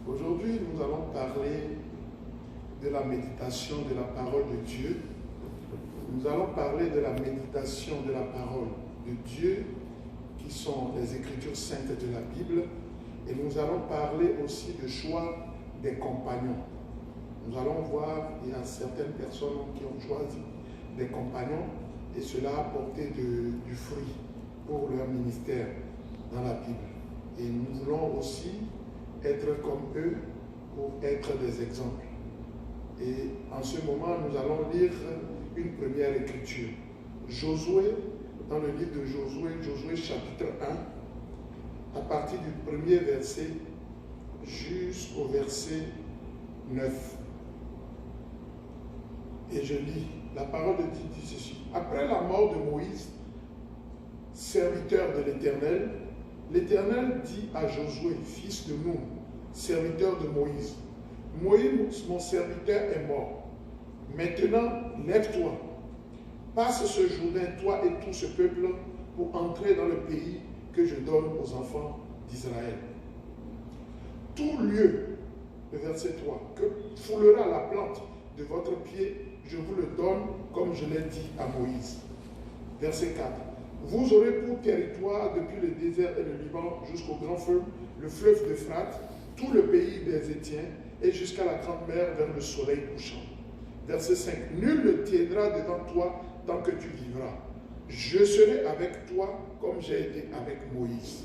Aujourd'hui, nous allons parler de la méditation de la parole de Dieu. Nous allons parler de la méditation de la parole de Dieu, qui sont les Écritures saintes de la Bible. Et nous allons parler aussi du choix des compagnons. Nous allons voir, il y a certaines personnes qui ont choisi des compagnons et cela a apporté du fruit pour leur ministère dans la Bible. Et nous voulons aussi être comme eux pour être des exemples. Et en ce moment, nous allons lire une première écriture. Josué, dans le livre de Josué, Josué chapitre 1, à partir du premier verset jusqu'au verset 9. Et je lis, la parole de Dieu dit ceci. Après la mort de Moïse, serviteur de l'Éternel, l'Éternel dit à Josué, fils de Nun, serviteur de Moïse, Moïse, mon serviteur, est mort. Maintenant, lève-toi, passe ce Jourdain, toi et tout ce peuple, pour entrer dans le pays que je donne aux enfants d'Israël. Tout lieu, le verset 3, que foulera la plante de votre pied, je vous le donne comme je l'ai dit à Moïse. Verset 4. Vous aurez pour territoire depuis le désert et le Liban jusqu'au grand feu, le fleuve d'Euphrate, tout le pays des Étiens et jusqu'à la grande mer vers le soleil couchant. Verset 5. Nul ne tiendra devant toi tant que tu vivras. Je serai avec toi comme j'ai été avec Moïse.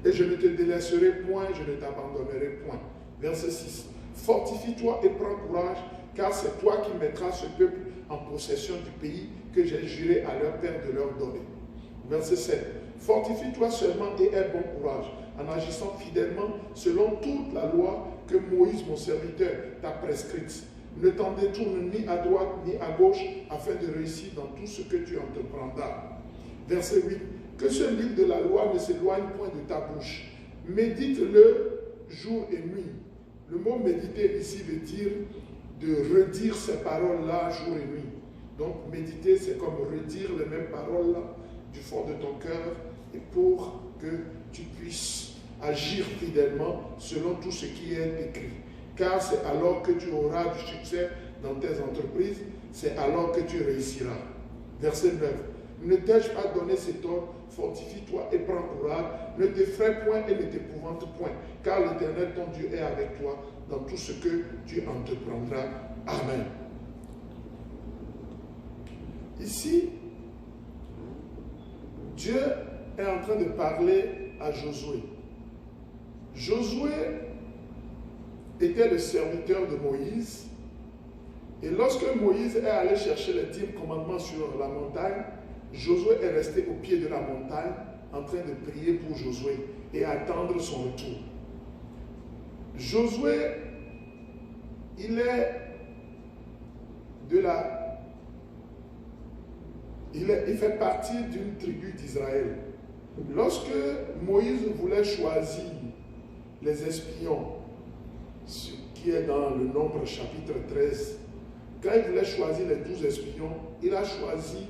Et je ne te délaisserai point, je ne t'abandonnerai point. Verset 6. Fortifie-toi et prends courage, car c'est toi qui mettras ce peuple en possession du pays que j'ai juré à leur père de leur donner. Verset 7. Fortifie-toi seulement et aie bon courage, en agissant fidèlement selon toute la loi que Moïse, mon serviteur, t'a prescrite. Ne t'en détourne ni à droite ni à gauche, afin de réussir dans tout ce que tu entreprendras. Verset 8. Que ce livre de la loi ne s'éloigne point de ta bouche. Médite-le jour et nuit. Le mot méditer ici veut dire de redire ces paroles-là jour et nuit. Donc méditer, c'est comme redire les mêmes paroles-là du fond de ton cœur et pour que tu puisses agir fidèlement selon tout ce qui est écrit. Car c'est alors que tu auras du succès dans tes entreprises, c'est alors que tu réussiras. Verset 9. Ne t'ai-je pas donné cet ordre? Fortifie-toi et prends courage. Ne t'effraie point et ne t'épouvante point, car l'Éternel ton Dieu est avec toi dans tout ce que tu entreprendras. Amen. Ici, Dieu est en train de parler à Josué. Josué était le serviteur de Moïse. Et lorsque Moïse est allé chercher les 10 commandements sur la montagne, Josué est resté au pied de la montagne en train de prier pour Josué et attendre son retour. Josué, il fait partie d'une tribu d'Israël. Lorsque Moïse voulait choisir les espions, ce qui est dans le Nombre chapitre 13, quand il voulait choisir les 12 espions, il a choisi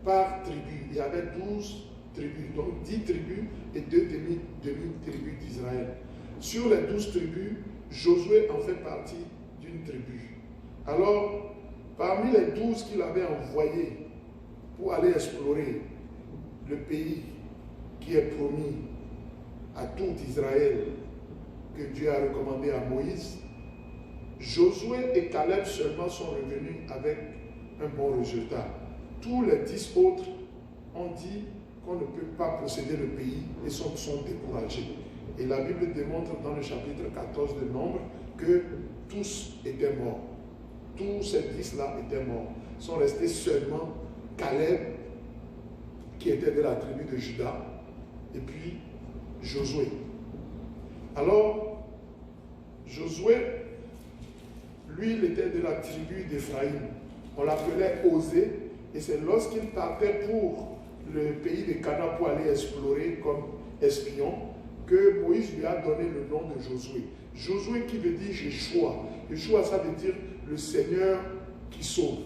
par tribu. Il y avait 12 tribus, donc 10 tribus et 2 demi-tribus d'Israël. Sur les 12 tribus, Josué en fait partie d'une tribu. Alors, parmi les 12 qu'il avait envoyés pour aller explorer le pays qui est promis à tout Israël, que Dieu a recommandé à Moïse, Josué et Caleb seulement sont revenus avec un bon résultat. Tous les 10 autres ont dit qu'on ne peut pas posséder le pays et sont découragés. Et la Bible démontre dans le chapitre 14 de Nombre que tous étaient morts. Tous ces 10-là étaient morts. Sont restés seulement Caleb, qui était de la tribu de Juda, et puis Josué. Alors, Josué, lui, il était de la tribu d'Éphraïm. On l'appelait Osée, et c'est lorsqu'il partait pour le pays de Canaan pour aller explorer comme espion que Moïse lui a donné le nom de Josué. Josué qui veut dire Jéchoua. Jéchoua, ça veut dire le Seigneur qui sauve.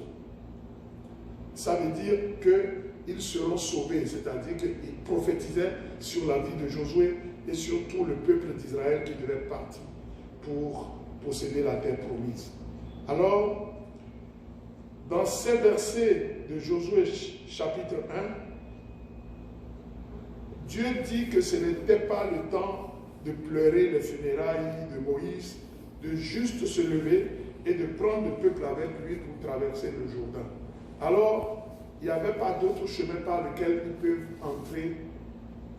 Ça veut dire qu'ils seront sauvés, c'est-à-dire qu'il prophétisait sur la vie de Josué et sur tout le peuple d'Israël qui devait partir. pour posséder la terre promise. Alors, dans ces versets de Josué chapitre 1, Dieu dit que ce n'était pas le temps de pleurer les funérailles de Moïse, de juste se lever et de prendre le peuple avec lui pour traverser le Jourdain. Alors, il n'y avait pas d'autre chemin par lequel ils peuvent entrer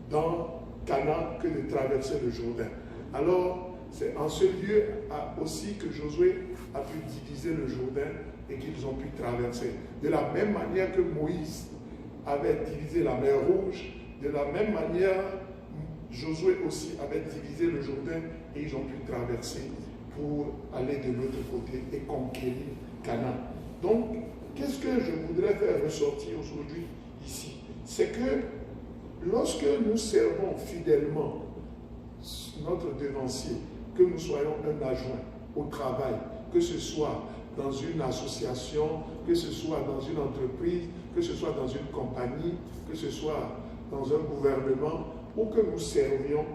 dans Canaan que de traverser le Jourdain. Alors, c'est en ce lieu aussi que Josué a pu diviser le Jourdain et qu'ils ont pu traverser. De la même manière que Moïse avait divisé la mer Rouge, de la même manière, Josué aussi avait divisé le Jourdain et ils ont pu traverser pour aller de l'autre côté et conquérir Canaan. Donc, qu'est-ce que je voudrais faire ressortir aujourd'hui ici? C'est que lorsque nous servons fidèlement notre devancier, que nous soyons un adjoint au travail, que ce soit dans une association, que ce soit dans une entreprise, que ce soit dans une compagnie, que ce soit dans un gouvernement, ou que nous servions,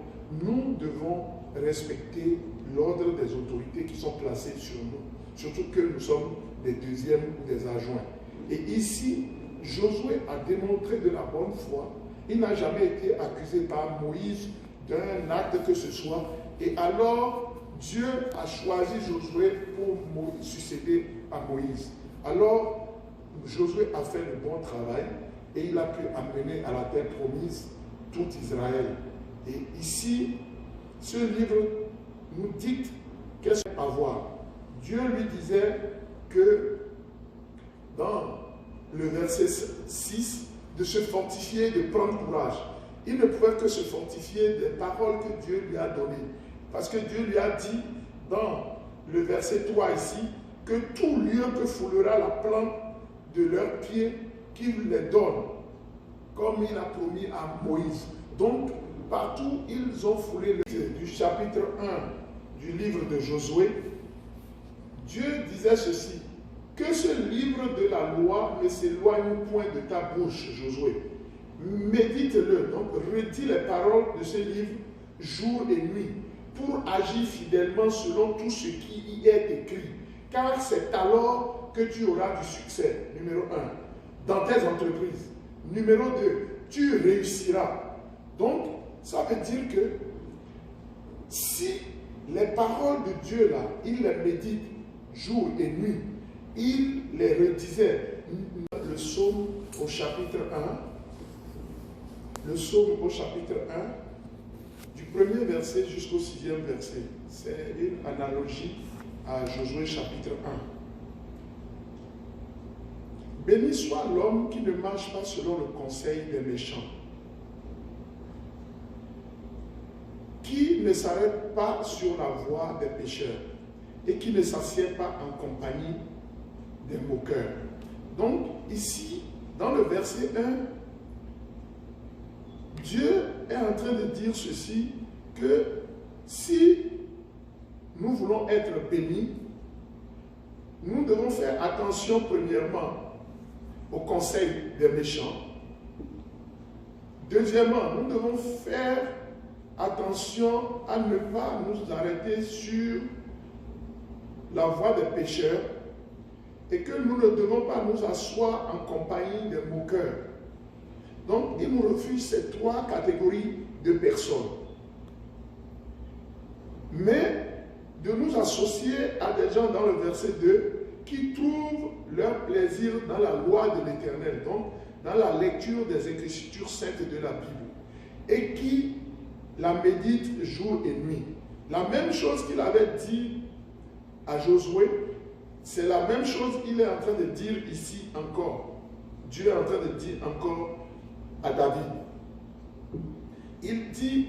nous devons respecter l'ordre des autorités qui sont placées sur nous, surtout que nous sommes des deuxièmes ou des adjoints. Et ici, Josué a démontré de la bonne foi. Il n'a jamais été accusé par Moïse d'un acte que ce soit. Et alors, Dieu a choisi Josué pour succéder à Moïse. Alors, Josué a fait le bon travail et il a pu amener à la terre promise tout Israël. Et ici, ce livre nous dit qu'est-ce qu'il faut avoir. Dieu lui disait que dans le verset 6, de se fortifier, de prendre courage. Il ne pouvait que se fortifier des paroles que Dieu lui a données. Parce que Dieu lui a dit dans le verset 3 ici, que tout lieu que foulera la plante de leurs pieds, qu'il les donne, comme il a promis à Moïse. Donc, partout, ils ont foulé le du chapitre 1 du livre de Josué. Dieu disait ceci, que ce livre de la loi ne s'éloigne point de ta bouche, Josué. Médite-le, donc redis les paroles de ce livre jour et nuit, pour agir fidèlement selon tout ce qui y est écrit. Car c'est alors que tu auras du succès, numéro 1, dans tes entreprises. Numéro 2, tu réussiras. Donc, ça veut dire que si les paroles de Dieu là, il les médite jour et nuit, il les redisait. Le psaume au chapitre 1, le psaume au chapitre 1, du premier verset jusqu'au 6e verset. C'est une analogie à Josué chapitre 1. Béni soit l'homme qui ne marche pas selon le conseil des méchants, qui ne s'arrête pas sur la voie des pécheurs et qui ne s'assied pas en compagnie des moqueurs. Donc ici, dans le verset 1, Dieu est en train de dire ceci, que si nous voulons être bénis, nous devons faire attention premièrement au conseil des méchants. Deuxièmement, nous devons faire attention à ne pas nous arrêter sur la voie des pécheurs et que nous ne devons pas nous asseoir en compagnie des moqueurs. Donc, il nous refuse ces trois catégories de personnes. Mais de nous associer à des gens dans le verset 2 qui trouvent leur plaisir dans la loi de l'Éternel, donc dans la lecture des Écritures saintes de la Bible, et qui la méditent jour et nuit. La même chose qu'il avait dit à Josué, c'est la même chose qu'il est en train de dire ici encore. Dieu est en train de dire encore à David. Il dit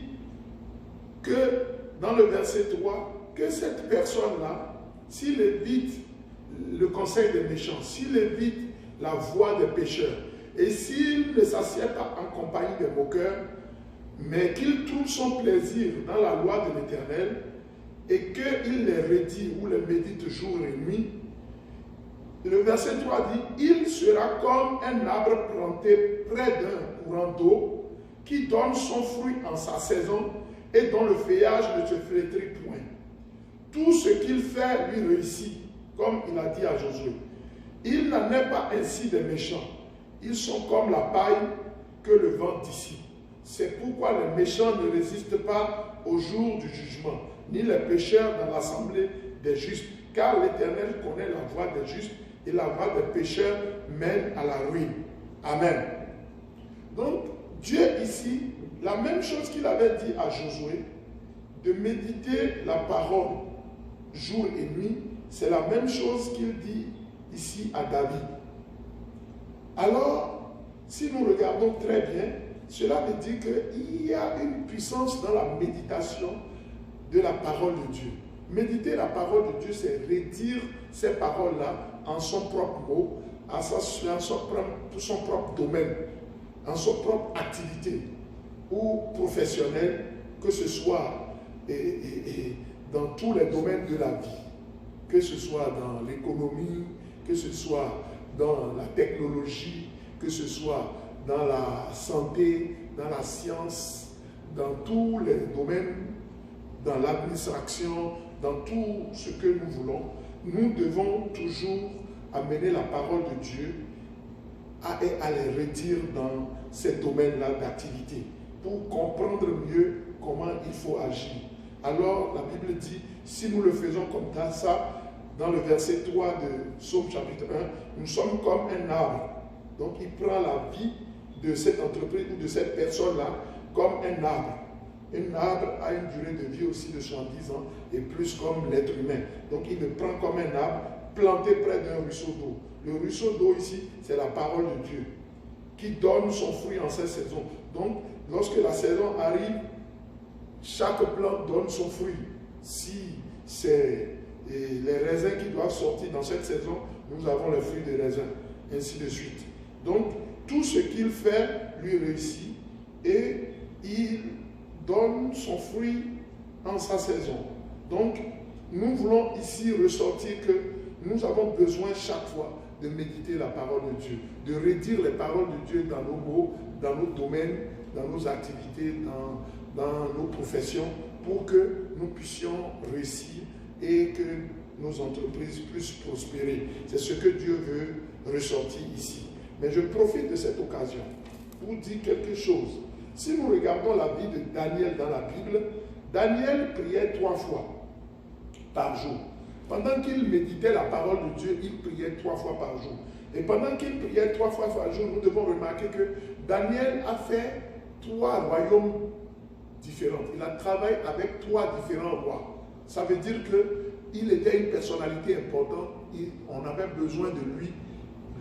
que dans le verset 3, que cette personne-là, s'il évite le conseil des méchants, s'il évite la voie des pécheurs, et s'il ne s'assied pas en compagnie des moqueurs, mais qu'il trouve son plaisir dans la loi de l'Éternel, et qu'il les redit ou les médite jour et nuit, le verset 3 dit, il sera comme un arbre planté près d'un courant d'eau, qui donne son fruit en sa saison, et dont le feuillage ne se flétrit point. tout ce qu'il fait lui réussit, comme il a dit à Josué. Il n'en est pas ainsi des méchants. Ils sont comme la paille que le vent dissipe. C'est pourquoi les méchants ne résistent pas au jour du jugement, ni les pécheurs dans l'assemblée des justes, car l'Éternel connaît la voie des justes et la voie des pécheurs mène à la ruine. Amen. Donc, Dieu ici, la même chose qu'il avait dit à Josué, de méditer la parole jour et nuit, c'est la même chose qu'il dit ici à David. Alors, si nous regardons très bien, cela veut dire qu'il y a une puissance dans la méditation de la parole de Dieu. Méditer la parole de Dieu, c'est redire ces paroles-là en son propre mot, en son propre domaine, en son propre activité ou professionnelle, que ce soit dans tous les domaines de la vie, que ce soit dans l'économie, que ce soit dans la technologie, que ce soit dans la santé, dans la science, dans tous les domaines, dans l'administration, dans tout ce que nous voulons, nous devons toujours amener la parole de Dieu et à les redire dans ces domaines-là d'activité pour comprendre mieux comment il faut agir. Alors, la Bible dit, si nous le faisons comme ça, dans le verset 3 de Psaume chapitre 1, nous sommes comme un arbre. Donc, il prend la vie de cette entreprise ou de cette personne-là comme un arbre. Un arbre a une durée de vie aussi de 70 ans et plus comme l'être humain. Donc, il le prend comme un arbre planté près d'un ruisseau d'eau. Le ruisseau d'eau ici, c'est la parole de Dieu qui donne son fruit en cette saison. Donc, lorsque la saison arrive, chaque plante donne son fruit. Si c'est les raisins qui doivent sortir dans cette saison, nous avons les fruits des raisins, ainsi de suite. Donc, tout ce qu'il fait lui réussit et il donne son fruit en sa saison. Donc, nous voulons ici ressortir que nous avons besoin chaque fois de méditer la parole de Dieu, de redire les paroles de Dieu dans nos mots, dans nos domaines, dans nos activités, dans nos professions, pour que nous puissions réussir et que nos entreprises puissent prospérer. C'est ce que Dieu veut ressortir ici. Mais je profite de cette occasion pour dire quelque chose. Si nous regardons la vie de Daniel dans la Bible, Daniel priait 3 fois par jour. Pendant qu'il méditait la parole de Dieu, il priait 3 fois par jour. Et pendant qu'il priait 3 fois par jour, nous devons remarquer que Daniel a fait 3 royaumes différents. Il a travaillé avec 3 différents rois. Ça veut dire qu'il était une personnalité importante. On avait besoin de lui.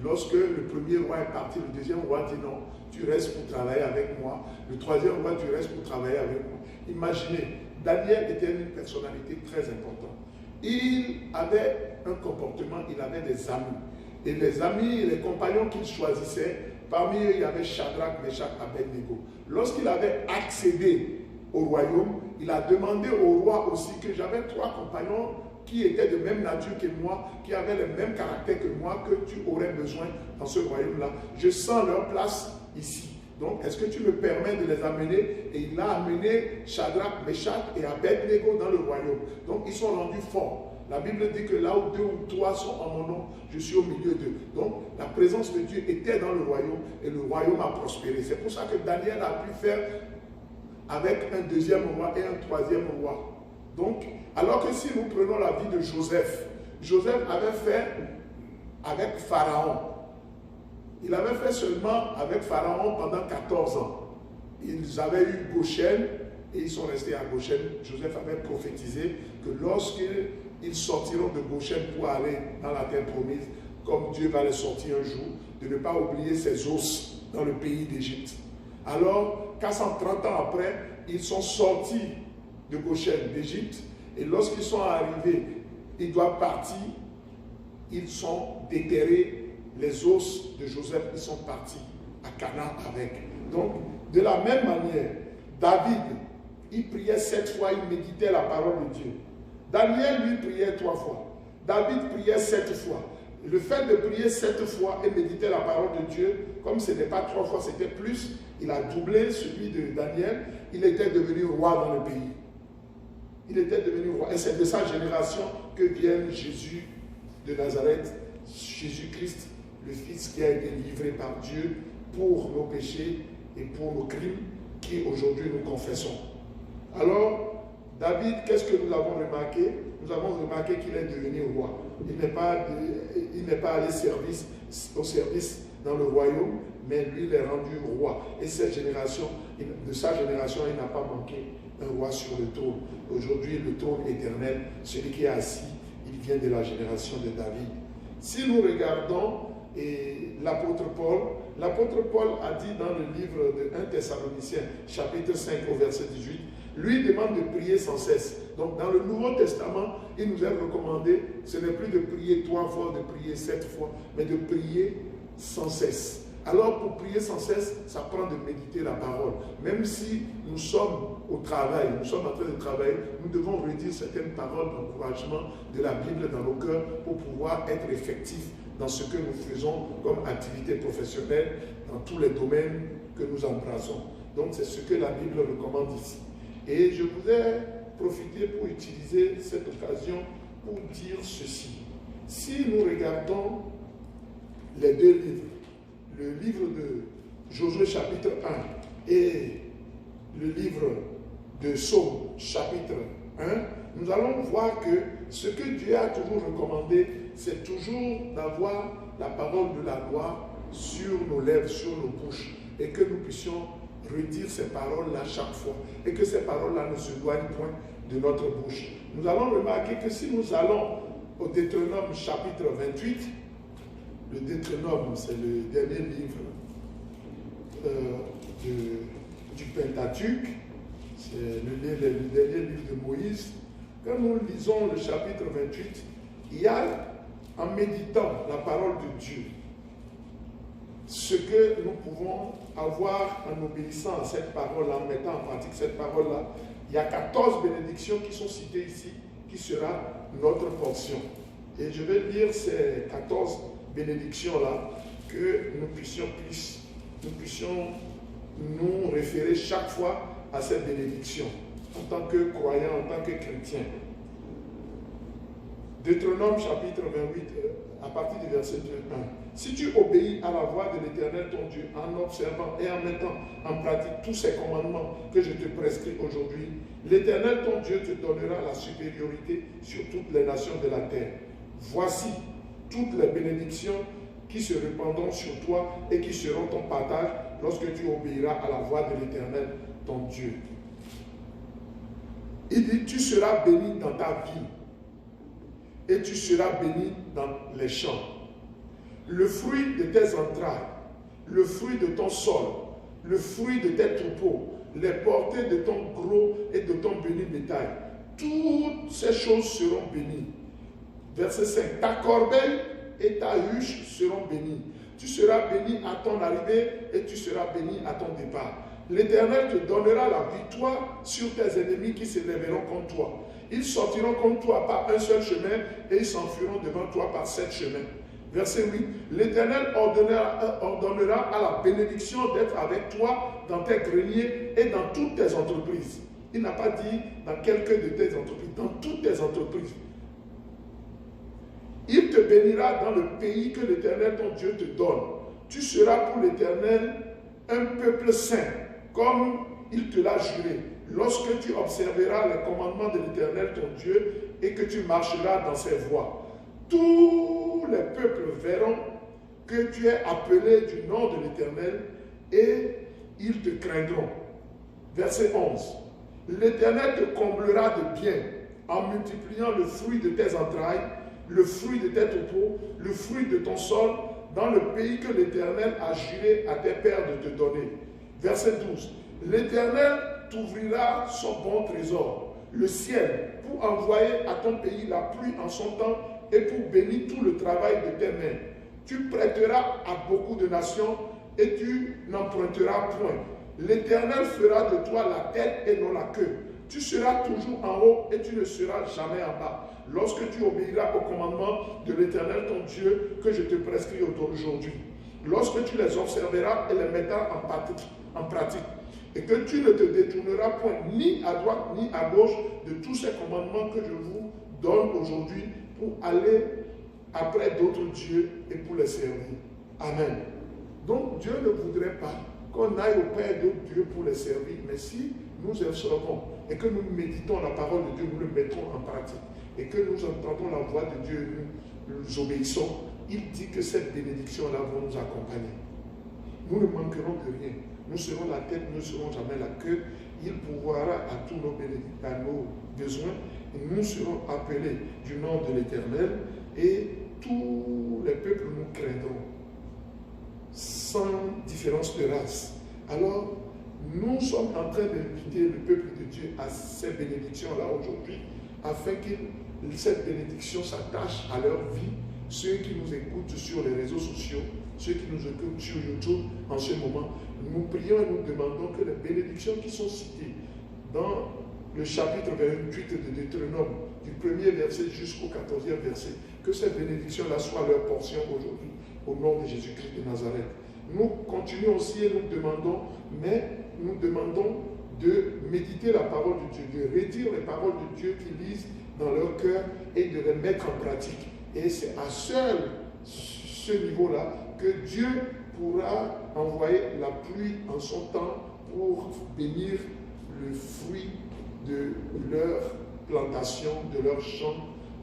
Lorsque le premier roi est parti, le deuxième roi dit non, tu restes pour travailler avec moi. Le troisième roi, tu restes pour travailler avec moi. Imaginez, Daniel était une personnalité très importante. Il avait un comportement, il avait des amis. Et les amis, les compagnons qu'il choisissait, parmi eux, il y avait Shadrach, Meshach, Abednego. Lorsqu'il avait accédé au royaume, il a demandé au roi aussi que j'avais 3 compagnons qui étaient de même nature que moi, qui avaient le même caractère que moi, que tu aurais besoin dans ce royaume-là. Je sens leur place ici. Donc, est-ce que tu me permets de les amener? Et il a amené Shadrach, Meshach et Abednego dans le royaume. Donc, ils sont rendus forts. La Bible dit que là où 2 ou 3 sont en mon nom, je suis au milieu d'eux. Donc, la présence de Dieu était dans le royaume et le royaume a prospéré. C'est pour ça que Daniel a pu faire avec un deuxième roi et un troisième roi. Donc, alors que si nous prenons la vie de Joseph, Joseph avait fait avec Pharaon. Il avait fait seulement avec Pharaon pendant 14 ans. Ils avaient eu Goshen et ils sont restés à Goshen. Joseph avait prophétisé que lorsqu'ils sortiront de Goshen pour aller dans la terre promise, comme Dieu va les sortir un jour, de ne pas oublier ses os dans le pays d'Égypte. Alors, 430 ans après, ils sont sortis de Goshen, d'Égypte, et lorsqu'ils sont arrivés, ils doivent partir, ils sont déterrés, les os de Joseph, ils sont partis à Canaan avec. Donc, de la même manière, David, il priait 7 fois, il méditait la parole de Dieu. Daniel, lui, priait 3 fois. David priait 7 fois. Le fait de prier 7 fois et méditer la parole de Dieu, comme ce n'est pas 3 fois, c'était plus, il a doublé celui de Daniel, il était devenu roi dans le pays. il était devenu roi. Et c'est de sa génération que vient Jésus de Nazareth, Jésus-Christ, le Fils qui a été livré par Dieu pour nos péchés et pour nos crimes, qui aujourd'hui nous confessons. Alors, David, qu'est-ce que nous avons remarqué? Nous avons remarqué qu'il est devenu roi. Il n'est pas allé au service dans le royaume, mais lui, il est rendu roi. Et de sa génération, il n'a pas manqué un roi sur le trône. Aujourd'hui, le trône éternel, celui qui est assis, il vient de la génération de David. Si nous regardons l'apôtre Paul a dit dans le livre de 1 Thessaloniciens, chapitre 5 au verset 18, lui demande de prier sans cesse. Donc dans le Nouveau Testament, il nous est recommandé, ce n'est plus de prier 3 fois, de prier 7 fois, mais de prier sans cesse. Alors pour prier sans cesse, ça prend de méditer la parole. Même si nous sommes au travail, nous sommes en train de travailler, nous devons redire certaines paroles d'encouragement de la Bible dans nos cœurs pour pouvoir être effectifs dans ce que nous faisons comme activité professionnelle, dans tous les domaines que nous embrassons. Donc c'est ce que la Bible recommande ici. Et je voudrais profiter pour utiliser cette occasion pour dire ceci. Si nous regardons les deux livres, le livre de Josué chapitre 1 et le livre de Psaume chapitre 1, nous allons voir que ce que Dieu a toujours recommandé, c'est toujours d'avoir la parole de la loi sur nos lèvres, sur nos bouches, et que nous puissions redire ces paroles-là chaque fois, et que ces paroles-là ne se éloignent point de notre bouche. Nous allons remarquer que si nous allons au Deutéronome chapitre 28, le Deutéronome, c'est le dernier livre du Pentateuque, c'est le dernier livre de Moïse. Quand nous lisons le chapitre 28, il y a, en méditant la parole de Dieu, ce que nous pouvons avoir en obéissant à cette parole, en mettant en pratique cette parole-là. Il y a 14 bénédictions qui sont citées ici, qui sera notre portion. Et je vais lire ces 14 bénédictions-là, que nous puissions nous référer chaque fois à cette bénédiction, en tant que croyants, en tant que chrétiens. Deutéronome chapitre 28, à partir du verset 1. Si tu obéis à la voix de l'Éternel ton Dieu, en observant et en mettant en pratique tous ces commandements que je te prescris aujourd'hui, l'Éternel ton Dieu te donnera la supériorité sur toutes les nations de la terre. Voici toutes les bénédictions qui se répandront sur toi et qui seront ton partage lorsque tu obéiras à la voix de l'Éternel ton Dieu. Il dit, tu seras béni dans ta vie et tu seras béni dans les champs. Le fruit de tes entrailles, le fruit de ton sol, le fruit de tes troupeaux, les portées de ton gros et de ton béni bétail, toutes ces choses seront bénies. Verset 5. Ta corbeille et ta huche seront bénies. Tu seras béni à ton arrivée et tu seras béni à ton départ. L'Éternel te donnera la victoire sur tes ennemis qui s'élèveront contre toi. Ils sortiront contre toi par un seul chemin et ils s'enfuiront devant toi par 7 chemins. Verset 8. L'Éternel ordonnera à la bénédiction d'être avec toi dans tes greniers et dans toutes tes entreprises. Il n'a pas dit dans quelques de tes entreprises, dans toutes tes entreprises. Il te bénira dans le pays que l'Éternel ton Dieu te donne. Tu seras pour l'Éternel un peuple saint, comme il te l'a juré, lorsque tu observeras les commandements de l'Éternel ton Dieu et que tu marcheras dans ses voies. Tous les peuples verront que tu es appelé du nom de l'Éternel et ils te craindront. Verset 11. L'Éternel te comblera de bien en multipliant le fruit de tes entrailles, le fruit de tes troupeaux, le fruit de ton sol, dans le pays que l'Éternel a juré à tes pères de te donner. Verset 12. L'Éternel t'ouvrira son bon trésor, le ciel, pour envoyer à ton pays la pluie en son temps et pour bénir tout le travail de tes mains. Tu prêteras à beaucoup de nations et tu n'emprunteras point. L'Éternel fera de toi la tête et non la queue. Tu seras toujours en haut et tu ne seras jamais en bas. Lorsque tu obéiras aux commandements de l'Éternel ton Dieu que je te prescris aujourd'hui. Lorsque tu les observeras et les mettras en pratique. et que tu ne te détourneras point ni à droite ni à gauche de tous ces commandements que je vous donne aujourd'hui pour aller après d'autres dieux et pour les servir. Amen. Donc Dieu ne voudrait pas qu'on aille auprès d'autres dieux pour les servir, mais si nous observons et que nous méditons la parole de Dieu, nous le mettons en pratique, et que nous entendons la voix de Dieu et nous obéissons, il dit que cette bénédiction-là va nous accompagner. Nous ne manquerons de rien. Nous serons la tête, nous ne serons jamais la queue. Il pourvoira à tous nos besoins. Et nous serons appelés du nom de l'Éternel et tous les peuples nous craindront, sans différence de race. Alors, nous sommes en train d'inviter le peuple de Dieu à ces bénédictions-là aujourd'hui, afin que cette bénédiction s'attache à leur vie. Ceux qui nous écoutent sur les réseaux sociaux, ceux qui nous écoutent sur YouTube en ce moment, nous prions et nous demandons que les bénédictions qui sont citées dans le chapitre 28 de Deutéronome, du 1er verset jusqu'au 14e verset, que ces bénédictions-là soient leur portion aujourd'hui, au nom de Jésus-Christ de Nazareth. Nous continuons aussi et nous demandons de méditer la parole de Dieu, de redire les paroles de Dieu qu'ils lisent dans leur cœur et de les mettre en pratique. Et c'est à ce niveau-là que Dieu pourra envoyer la pluie en son temps pour bénir le fruit de leur plantation, de leur champ,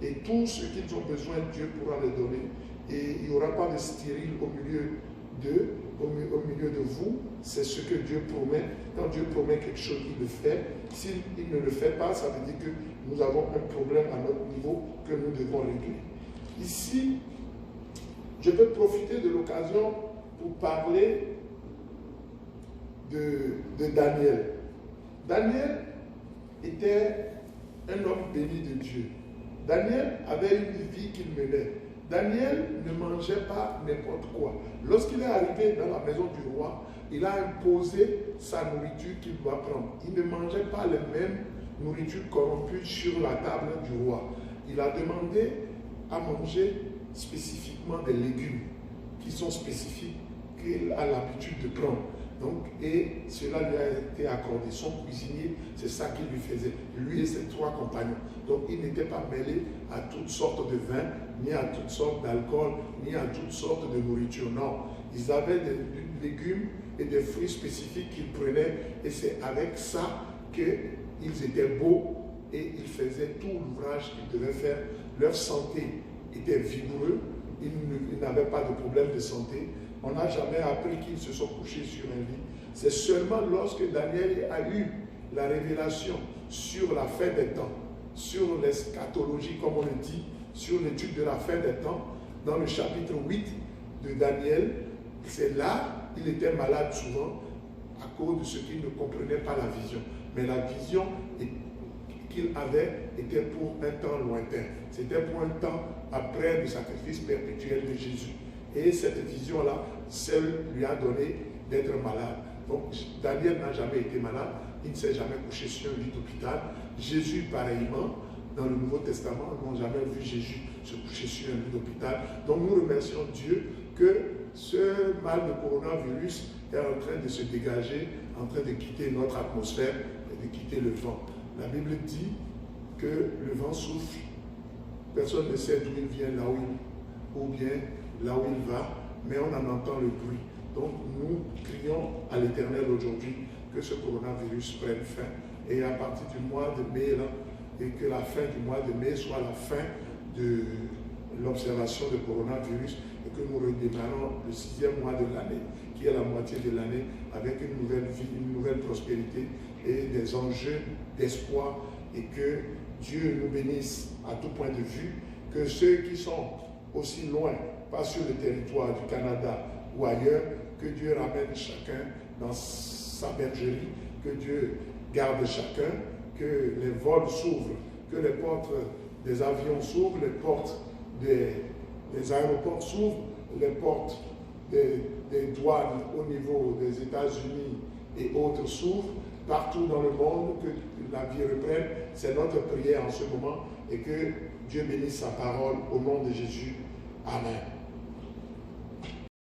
et tout ce qu'ils ont besoin, Dieu pourra les donner. Et il n'y aura pas de stérile au milieu de vous. C'est ce que Dieu promet. Quand Dieu promet quelque chose, il le fait. S'il ne le fait pas, ça veut dire que nous avons un problème à notre niveau que nous devons régler. Ici, je vais profiter de l'occasion pour parler de Daniel. Daniel était un homme béni de Dieu. Daniel avait une vie qu'il menait. Daniel ne mangeait pas n'importe quoi. Lorsqu'il est arrivé dans la maison du roi, il a imposé sa nourriture qu'il doit prendre. Il ne mangeait pas les mêmes nourritures corrompues sur la table du roi. Il a demandé à manger spécifiquement des légumes qui sont spécifiques qu'il a l'habitude de prendre. Donc, et cela lui a été accordé. Son cuisinier, c'est ça qu'il lui faisait. Lui et ses 3 compagnons. Donc, il n'était pas mêlé à toutes sortes de vins, ni à toutes sortes d'alcool, ni à toutes sortes de nourriture. Non, ils avaient des légumes et des fruits spécifiques qu'ils prenaient. Et c'est avec ça qu'ils étaient beaux et ils faisaient tout l'ouvrage qu'ils devaient faire. Leur santé était vigoureuse. Ils n'avaient pas de problème de santé. On n'a jamais appris qu'ils se sont couchés sur un lit. C'est seulement lorsque Daniel a eu la révélation sur la fin des temps, sur l'eschatologie, comme on le dit, sur l'étude de la fin des temps, dans le chapitre 8 de Daniel, c'est là qu'il était malade souvent à cause de ce qu'il ne comprenait pas la vision. Mais la vision qu'il avait était pour un temps lointain. C'était pour un temps après le sacrifice perpétuel de Jésus. Et cette vision-là, celle lui a donné d'être malade. Donc, Daniel n'a jamais été malade. Il ne s'est jamais couché sur un lit d'hôpital. Jésus, pareillement, dans le Nouveau Testament, nous n'avons jamais vu Jésus se coucher sur un lit d'hôpital. Donc, nous remercions Dieu que ce mal de coronavirus est en train de se dégager, en train de quitter notre atmosphère et de quitter le vent. La Bible dit que le vent souffle. Personne ne sait d'où il vient, là où il, ou bien là où il va, mais on en entend le bruit. Donc nous crions à l'Éternel aujourd'hui que ce coronavirus prenne fin. Et à partir du mois de mai, là, et que la fin du mois de mai soit la fin de l'observation du coronavirus et que nous redémarrons le 6e mois de l'année, qui est la moitié de l'année, avec une nouvelle vie, une nouvelle prospérité et des enjeux d'espoir, et que Dieu nous bénisse à tout point de vue, que ceux qui sont aussi loin, pas sur le territoire du Canada ou ailleurs, que Dieu ramène chacun dans sa bergerie, que Dieu garde chacun, que les vols s'ouvrent, que les portes des avions s'ouvrent, les portes des aéroports s'ouvrent, les portes des douanes au niveau des États-Unis et autres s'ouvrent, partout dans le monde, que la vie reprenne. C'est notre prière en ce moment, et que Dieu bénisse sa parole au nom de Jésus. Amen.